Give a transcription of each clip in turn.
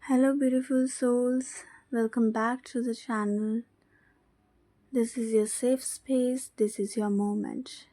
Hello, beautiful souls. Welcome back to the channel. This is your safe space. This is your moment.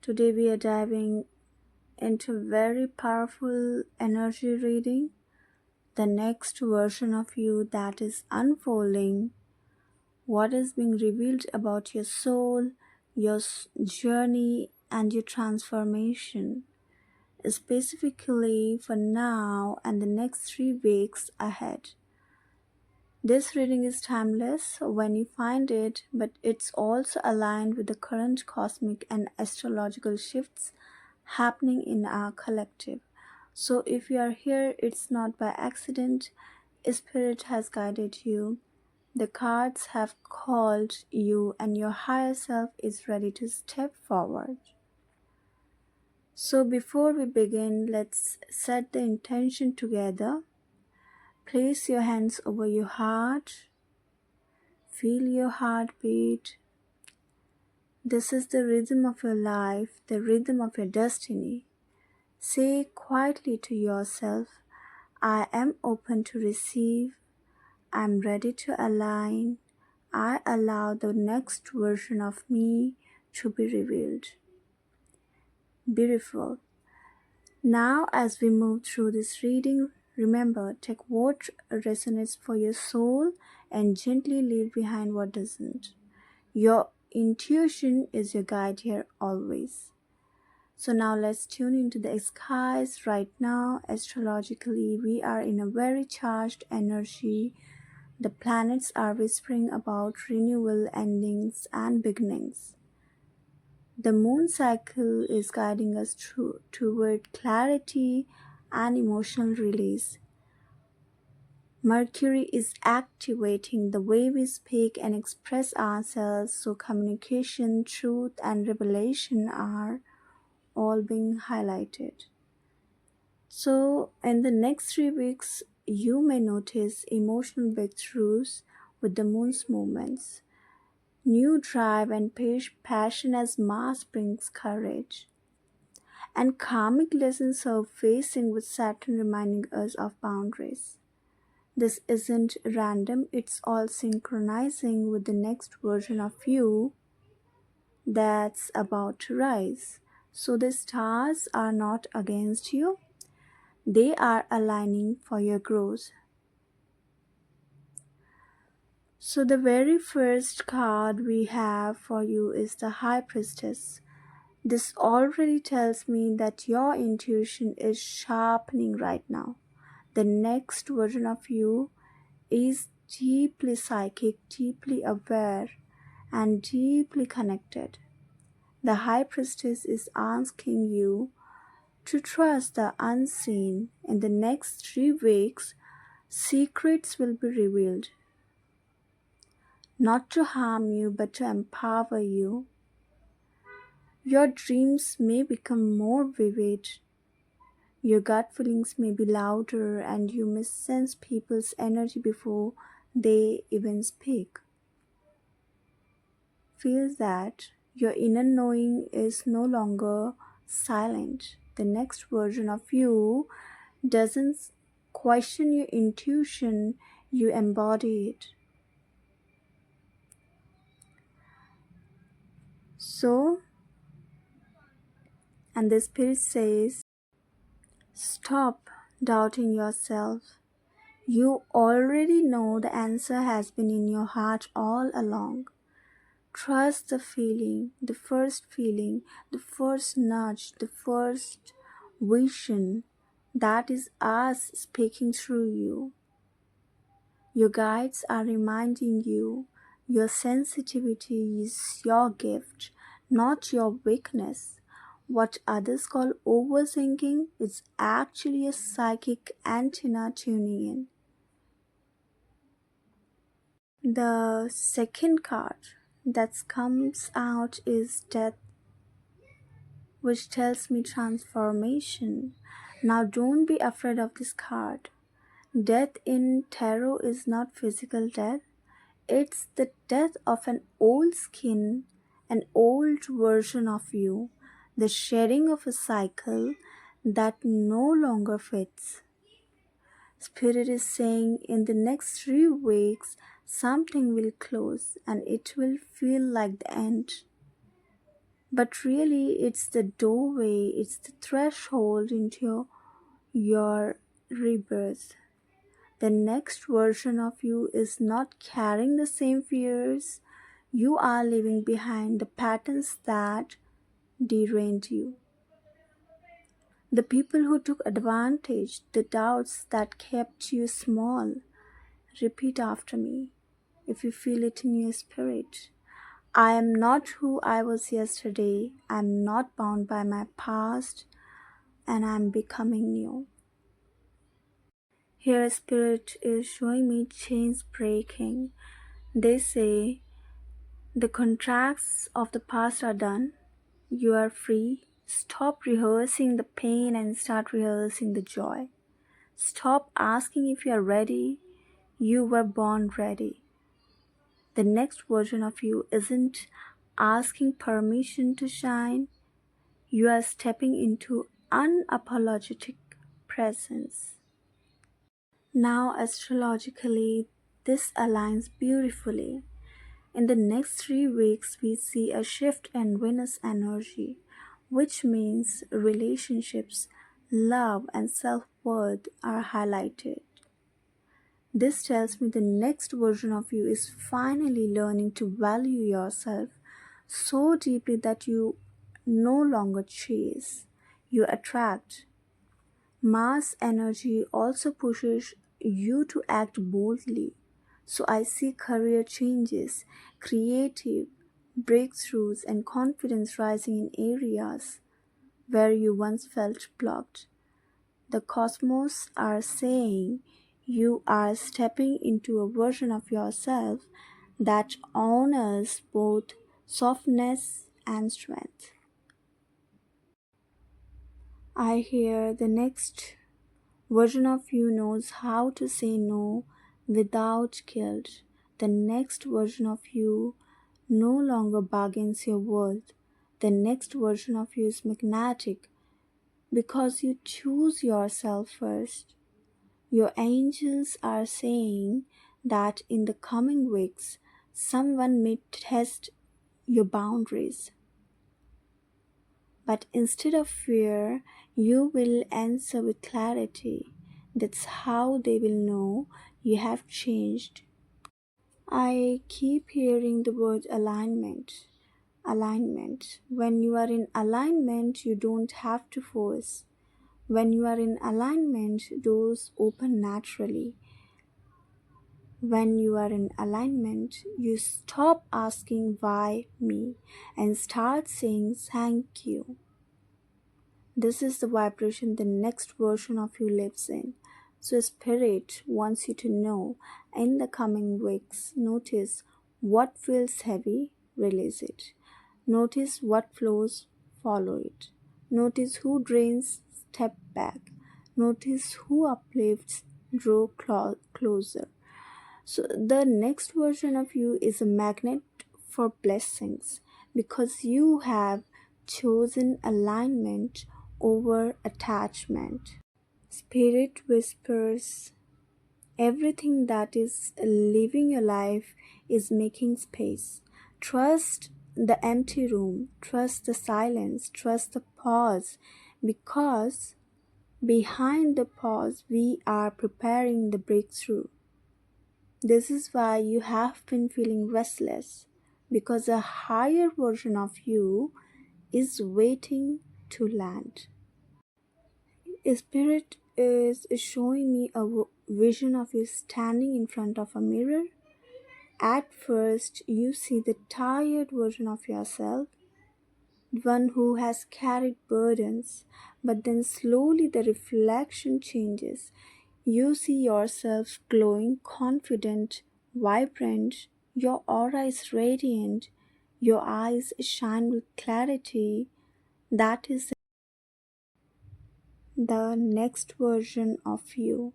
Today, we are diving into very powerful energy reading, the next version of you that is unfolding, what is being revealed about your soul, your journey, and your transformation, specifically for now and the next 3 weeks ahead. This reading is timeless when you find it, but it's also aligned with the current cosmic and astrological shifts happening in our collective. So if you are here, it's not by accident. Spirit has guided you. The cards have called you, and your higher self is ready to step forward. So before we begin, let's set the intention together. Place your hands over your heart. Feel your heartbeat. This is the rhythm of your life, the rhythm of your destiny. Say quietly to yourself, I am open to receive. I am ready to align. I allow the next version of me to be revealed. Beautiful. Now, as we move through this reading, remember, take what resonates for your soul and gently leave behind what doesn't. Your intuition is your guide here always. So now let's tune into the skies right now. Astrologically, we are in a very charged energy. The planets are whispering about renewal, endings, and beginnings. The moon cycle is guiding us toward clarity and emotional release. Mercury is activating the way we speak and express ourselves, so communication, truth, and revelation are all being highlighted. So, in the next 3 weeks, you may notice emotional breakthroughs with the moon's movements. New drive and passion as Mars brings courage. And karmic lessons surfacing with Saturn reminding us of boundaries. This isn't random, it's all synchronizing with the next version of you that's about to rise. So the stars are not against you, they are aligning for your growth. So the very first card we have for you is the High Priestess. This already tells me that your intuition is sharpening right now. The next version of you is deeply psychic, deeply aware, and deeply connected. The High Priestess is asking you to trust the unseen. In the next 3 weeks, secrets will be revealed, not to harm you but to empower you. Your dreams may become more vivid. Your gut feelings may be louder, and you may sense people's energy before they even speak. Feel that your inner knowing is no longer silent. The next version of you doesn't question your intuition, you embody it. So, and the Spirit says, stop doubting yourself. You already know the answer has been in your heart all along. Trust the feeling, the first nudge, the first vision that is us speaking through you. Your guides are reminding you your sensitivity is your gift, not your weakness. What others call overthinking is actually a psychic antenna tuning in. The second card that comes out is Death, which tells me transformation. Now, don't be afraid of this card. Death in tarot is not physical death, it's the death of an old skin, an old version of you, the shedding of a cycle that no longer fits. Spirit is saying in the next 3 weeks, something will close and it will feel like the end. But really, it's the doorway, it's the threshold into your rebirth. The next version of you is not carrying the same fears. You are leaving behind the patterns that derailed you. The people who took advantage, the doubts that kept you small. Repeat after me if you feel it in your spirit. I am not who I was yesterday. I am not bound by my past, and I am becoming new. Here, Spirit is showing me chains breaking. They say the contracts of the past are done. You are free. Stop rehearsing the pain and start rehearsing the joy. Stop asking if you are ready. You were born ready. The next version of you isn't asking permission to shine. You are stepping into unapologetic presence. Now, astrologically, this aligns beautifully. In the next 3 weeks, we see a shift in Venus energy, which means relationships, love, and self worth are highlighted. This tells me the next version of you is finally learning to value yourself so deeply that you no longer chase, you attract. Mars energy also pushes you to act boldly. So I see career changes, creative breakthroughs, and confidence rising in areas where you once felt blocked. The cosmos are saying you are stepping into a version of yourself that honors both softness and strength. I hear the next version of you knows how to say no without guilt. The next version of you no longer bargains your worth. The next version of you is magnetic because you choose yourself first. Your angels are saying that in the coming weeks, someone may test your boundaries. But instead of fear, you will answer with clarity. That's how they will know you have changed. I keep hearing the word alignment. Alignment. When you are in alignment, you don't have to force. When you are in alignment, doors open naturally. When you are in alignment, you stop asking why me and start saying thank you. This is the vibration the next version of you lives in. So, Spirit wants you to know in the coming weeks, notice what feels heavy, release it. Notice what flows, follow it. Notice who drains, step back. Notice who uplifts, draw closer. So, the next version of you is a magnet for blessings because you have chosen alignment over attachment. Spirit whispers, everything that is living your life is making space. Trust the empty room, trust the silence, trust the pause because behind the pause, we are preparing the breakthrough. This is why you have been feeling restless because a higher version of you is waiting to land. A spirit is showing me a vision of you standing in front of a mirror. At first, you see the tired version of yourself, one who has carried burdens, but then slowly the reflection changes. You see yourself glowing, confident, vibrant. Your aura is radiant. Your eyes shine with clarity. That is the next version of you.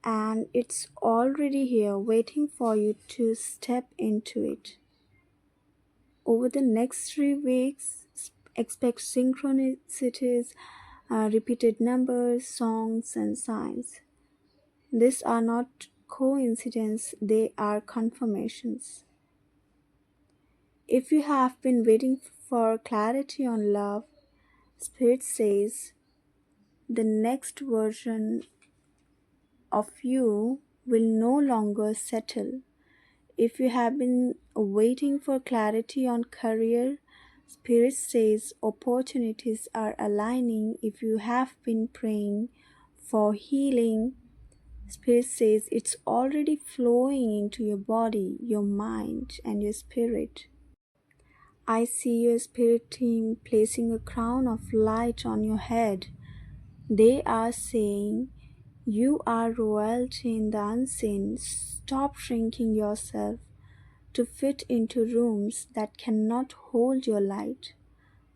And it's already here waiting for you to step into it. Over the next 3 weeks, expect synchronicities, repeated numbers, songs, and signs. These are not coincidences, they are confirmations. If you have been waiting for clarity on love, Spirit says the next version of you will no longer settle. If you have been waiting for clarity on career, Spirit says opportunities are aligning. If you have been praying for healing, Spirit says it's already flowing into your body, your mind, and your spirit. I see your spirit team placing a crown of light on your head. They are saying, you are royalty in the unseen. Stop shrinking yourself to fit into rooms that cannot hold your light.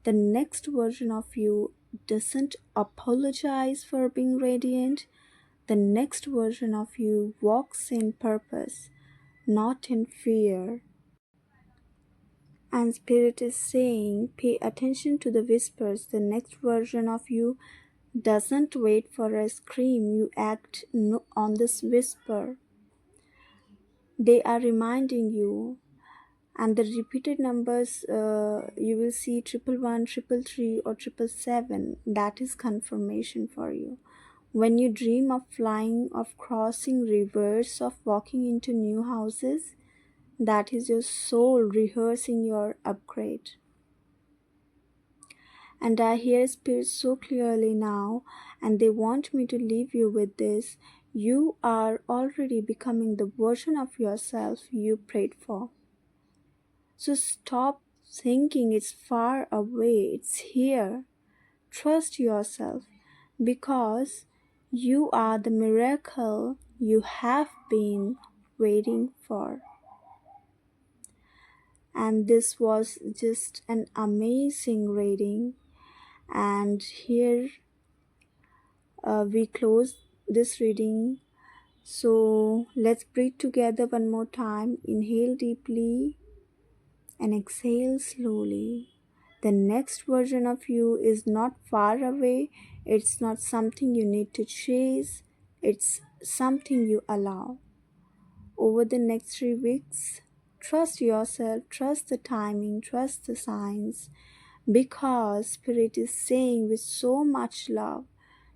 The next version of you doesn't apologize for being radiant. The next version of you walks in purpose, not in fear. And Spirit is saying, pay attention to the whispers. The next version of you doesn't wait for a scream, you act on this whisper. They are reminding you, and the repeated numbers you will see 111, 333, or 777. That is confirmation for you. When you dream of flying, of crossing rivers, of walking into new houses, that is your soul rehearsing your upgrade. And I hear Spirit so clearly now, and they want me to leave you with this. You are already becoming the version of yourself you prayed for. So stop thinking it's far away, it's here. Trust yourself because you are the miracle you have been waiting for. And this was just an amazing reading. And here we close this reading. So let's breathe together one more time. Inhale deeply and exhale slowly. The next version of you is not far away. It's not something you need to chase. It's something you allow. Over the next 3 weeks, trust yourself, trust the timing, trust the signs, because Spirit is saying with so much love,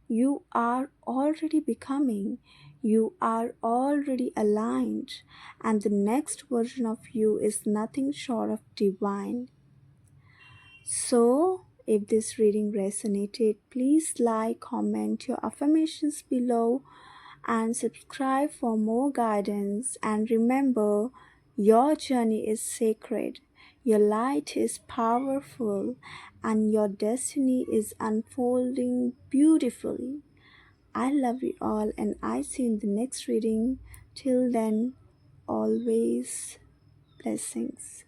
you are already becoming, you are already aligned, and the next version of you is nothing short of divine. So, if this reading resonated, please like, comment your affirmations below, and subscribe for more guidance. And remember, your journey is sacred, your light is powerful, and your destiny is unfolding beautifully. I love you all, and I see you in the next reading. Till then, always blessings.